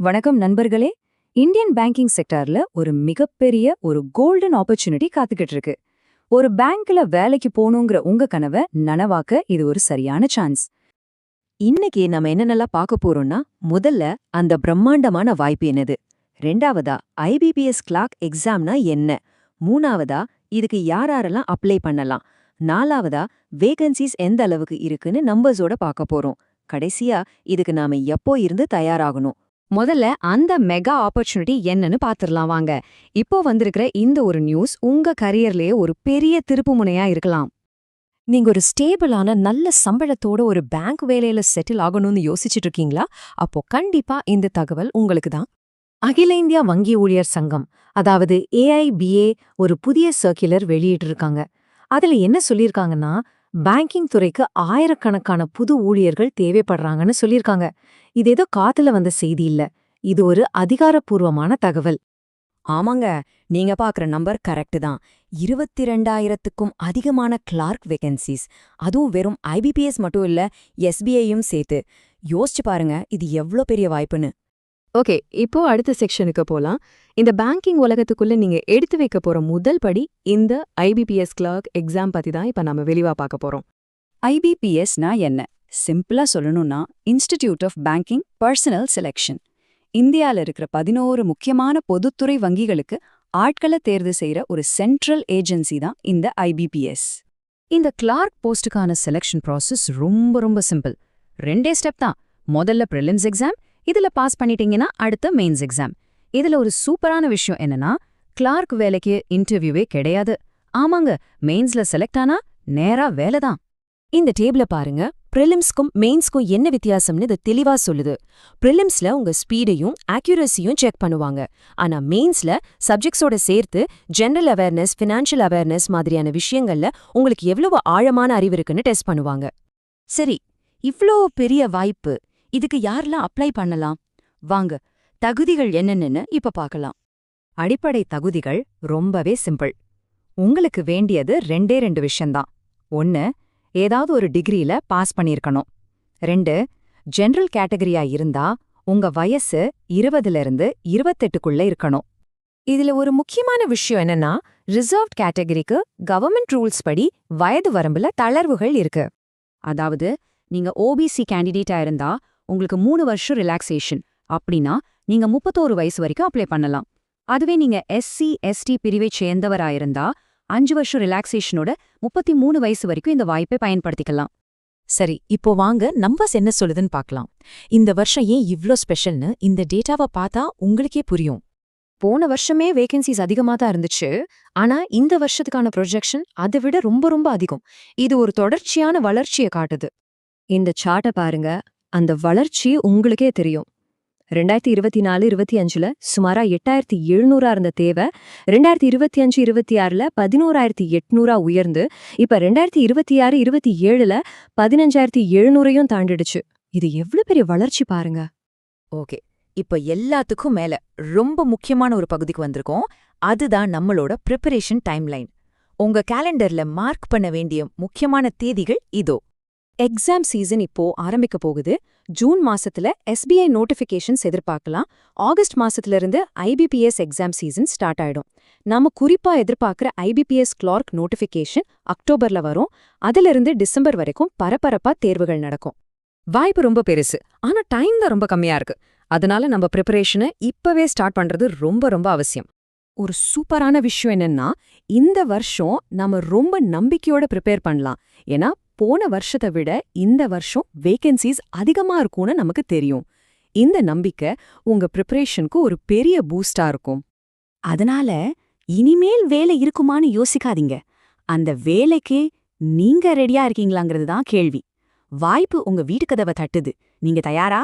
வணக்கம் நண்பர்களே. Indian banking செக்டார்ல ஒரு மிகப்பெரிய கோல்டன் ஆப்பர்ச்சுனிட்டி காத்துக்கிட்டு இருக்கு. ஒரு பேங்க்ல வேலைக்கு போகணுங்கிற உங்க கனவை நனவாக்க இது ஒரு சரியான சான்ஸ். இன்னைக்கு நம்ம என்னென்னலாம் பார்க்க போறோம்னா, முதல்ல அந்த பிரம்மாண்டமான வாய்ப்பு என்னது, ரெண்டாவதா ஐபிபிஎஸ் கிளார்க் எக்ஸாம்னா என்ன, மூணாவதா இதுக்கு யாரெல்லாம் அப்ளை பண்ணலாம், நாலாவதா வேகன்சிஸ் எந்த அளவுக்கு இருக்குன்னு நம்பர்ஸோட பார்க்க போறோம். கடைசியா இதுக்கு நாம எப்போ இருந்து தயாராகணும். முதல்ல அந்த மெகா ஆப்பர்ச்சுனிட்டி என்னன்னு பாத்துரலாம் வாங்க. இப்போ வந்திருக்கிற இந்த ஒரு நியூஸ் உங்க கரியர்லயே ஒரு பெரிய திருப்புமுனையா இருக்கலாம். நீங்க ஒரு ஸ்டேபிளான நல்ல சம்பளத்தோட ஒரு பேங்க் வேலையில செட்டில் ஆகணும்னு யோசிச்சுட்டு இருக்கீங்களா? அப்போ கண்டிப்பா இந்த தகவல் உங்களுக்கு தான். அகில இந்தியா வங்கி ஊழியர் சங்கம், அதாவது ஏஐபிஏ, ஒரு புதிய சர்க்குலர் வெளியிட்டிருக்காங்க. அதுல என்ன சொல்லியிருக்காங்கன்னா, பேங்கிங் துறைக்கு ஆயிரக்கணக்கான புது ஊழியர்கள் தேவைப்படுறாங்கன்னு சொல்லியிருக்காங்க. இது ஏதோ காத்துல வந்த செய்தி இல்ல, இது ஒரு அதிகாரப்பூர்வமான தகவல். ஆமாங்க, நீங்க பாக்குற நம்பர் கரெக்ட் தான். 22,000க்கும் அதிகமான கிளார்க் வேகன்சிஸ், அதுவும் வெறும் ஐபிபிஎஸ் மட்டும் இல்ல, எஸ்பிஐயும் சேர்த்து. யோசிச்சு பாருங்க, இது எவ்ளோ பெரிய வாய்ப்புன்னு. ஓகே, இப்போ அடுத்த செக்ஷனுக்கு போலாம். இந்த பேங்கிங் உலகத்துக்குள்ள நீங்க எடுத்து வைக்க போற முதல் படி இந்த ஐபிபிஎஸ் கிளார்க் எக்ஸாம் பத்தி தான் இப்ப நம்ம வெளிவா பார்க்க போறோம். ஐபிபிஎஸ்னா என்ன? சிம்பிளா சொல்லணும்னா institute of banking personnel selection. இந்தியால இருக்கிற 11 முக்கியமான பொதுத்துறை வங்கிகளுக்கு ஆட்களை தேர்வு செய்யற ஒரு சென்ட்ரல் ஏஜென்சி தான் இந்த ஐபிபிஎஸ். இந்த கிளார்க் போஸ்டுக்கான செலெக்ஷன் ப்ராசஸ் ரொம்ப சிம்பிள். 2 ஸ்டெப் தான். முதல்ல ப்ரிலிம்ஸ் எக்ஸாம், இதுல பாஸ் பண்ணிட்டீங்கன்னா அடுத்த மெயின்ஸ் எக்ஸாம். இதுல ஒரு சூப்பரான விஷயம் என்னன்னா, கிளார்க் வேலைக்கு இன்டர்வியூவே கிடையாது. ஆமாங்க, மெயின்ஸ்ல செலக்ட் ஆனா நேரா வேலை தான். இந்த டேபிள பாருங்க. பிரிலிம்ஸ்க்கும் மெயின்ஸ்க்கும் என்ன வித்தியாசம்னு இது தெளிவா சொல்லுது. பிரிலிம்ஸ்ல உங்க ஸ்பீடையும் ஆக்யூரசியும் செக் பண்ணுவாங்க. ஆனா மெயின்ஸ்ல சப்ஜெக்ட்ஸோட சேர்த்து ஜெனரல் அவேர்னஸ், ஃபினான்ஷியல் அவேர்னஸ் மாதிரியான விஷயங்கள்ல உங்களுக்கு எவ்வளவு ஆழமான அறிவு இருக்குன்னு டெஸ்ட் பண்ணுவாங்க. சரி, இவ்ளோ பெரிய வாய்ப்பு, இதுக்கு யாரெல்லாம் அப்ளை பண்ணலாம்? வாங்க, தகுதிகள் என்னென்னு இப்ப பார்க்கலாம். அடிப்படை தகுதிகள் ரொம்பவே சிம்பிள். உங்களுக்கு வேண்டியது 2 விஷயம்தான். 1, ஏதாவது ஒரு டிகிரியில பாஸ் பண்ணியிருக்கணும். 2, ஜெனரல் கேட்டகரியா இருந்தா உங்க வயசு 20லிருந்து 28க்குள்ள இருக்கணும். இதுல ஒரு முக்கியமான விஷயம் என்னன்னா, ரிசர்வ்ட் கேட்டகரிக்கு கவர்மெண்ட் ரூல்ஸ் படி வயது வரம்புல தளர்வுகள் இருக்கு. அதாவது நீங்க ஓபிசி கேண்டிடேட்டா இருந்தா உங்களுக்கு 3 வருஷம் ரிலாக்ஸேஷன். அப்படின்னா நீங்க 31 வயசு வரைக்கும் அப்ளை பண்ணலாம். அதுவே நீங்க எஸ்சி எஸ்டி பிரிவை சேர்ந்தவரா இருந்தா 5 வருஷம் ரிலாக்ஸேஷனோட 33 வயசு வரைக்கும் இந்த வாய்ப்பை பயன்படுத்திக்கலாம். சரி, இப்போ வாங்க நம்பர்ஸ் என்ன சொல்லுதுன்னு பார்க்கலாம். இந்த வருஷம் ஏன் இவ்ளோ ஸ்பெஷல்னு இந்த டேட்டாவை பார்த்தா உங்களுக்கே புரியும். போன வருஷமே வேகன்சிஸ் அதிகமா தான் இருந்துச்சு. ஆனா இந்த வருஷத்துக்கான ப்ரொஜெக்ஷன் அதை விட ரொம்ப அதிகம். இது ஒரு தொடர்ச்சியான வளர்ச்சியை காட்டுது. இந்த சார்ட்டை பாருங்க, அந்த வளர்ச்சி உங்களுக்கே தெரியும். 2024-25ல சுமாரா 8,700 இருந்த தேவை 2025-26ல 11,800 உயர்ந்து இப்ப 2026-27ல 15,700 தாண்டிடுச்சு. இது எவ்வளவு பெரிய வளர்ச்சி பாருங்க. ஓகே, இப்ப எல்லாத்துக்கும் மேல ரொம்ப முக்கியமான ஒரு பகுதிக்கு வந்திருக்கோம். அதுதான் நம்மளோட ப்ரிப்பரேஷன் டைம்லைன். உங்க கேலண்டர்ல மார்க் பண்ண வேண்டிய முக்கியமான தேதிகள் இதோ. எக்ஸாம் சீசன் இப்போ ஆரம்பிக்க போகுது. ஜூன் மாசத்துல எஸ்பிஐ நோட்டிஃபிகேஷன்ஸ் எதிர்பார்க்கலாம். ஆகஸ்ட் மாசத்துல இருந்து ஐபிபிஎஸ் எக்ஸாம் சீசன் ஸ்டார்ட் ஆயிடும். நாம குறிப்பா எதிர்பார்க்கிற ஐபிபிஎஸ் கிளார்க் நோட்டிஃபிகேஷன் அக்டோபர்ல வரும். அதிலிருந்து டிசம்பர் வரைக்கும் பரபரப்பா தேர்வுகள் நடக்கும். வாய்ப்பு ரொம்ப பெருசு, ஆனா டைம் தான் ரொம்ப கம்மியா இருக்கு. அதனால நம்ம ப்ரிப்பரேஷனை இப்பவே ஸ்டார்ட் பண்றது ரொம்ப அவசியம். ஒரு சூப்பரான விஷயம் என்னன்னா, இந்த வருஷம் நாம ரொம்ப நம்பிக்கையோட ப்ரிப்பேர் பண்ணலாம். ஏன்னா போன வருஷத்தை விட இந்த வருஷம் வேகன்சிஸ் அதிகமா இருக்கும்னு நமக்கு தெரியும். இந்த நம்பிக்கை உங்க ப்ரிப்பரேஷனுக்கு ஒரு பெரிய பூஸ்டா இருக்கும். அதனால இனிமேல் வேலை இருக்குமான்னு யோசிக்காதீங்க. அந்த வேலைக்கு நீங்க ரெடியா இருக்கீங்களாங்கிறது தான் கேள்வி. வாய்ப்பு உங்க வீட்டு கதவை தட்டுது. நீங்க தயாரா?